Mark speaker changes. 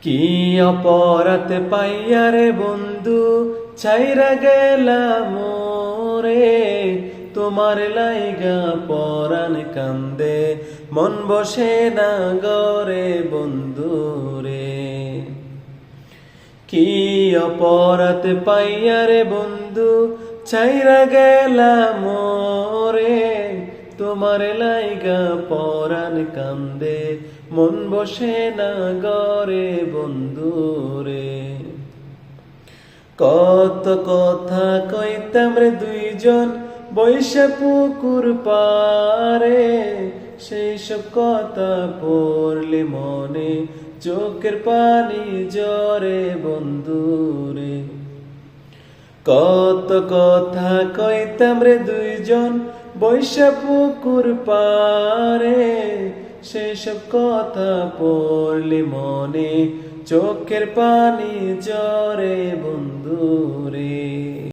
Speaker 1: কি অপরাধ পাইয়া রে বন্ধু ছাইরা গেলাম মোরে, তোমার লাইগা পরাণ কান্দে মন বসে না গরে বন্ধু রে। কি অপরাধ পাইয়া রে বন্ধু ছাইরা গেলাম মোরে, তোমার লাইগা পরাণ কান্দে মন বসে না গরে বন্ধু রে। কত কথা কইতাম রে দুইজন বৈশা পুকুর পারে, সেই সব কথা পড়লে মনে চোখের পানি জরে বন্ধু রে। কত কথা কইতাম রে দুইজন বৈশা পুকুর পারে, সেসব কথা পড়লে মনে চোখের পানি জরে বন্ধু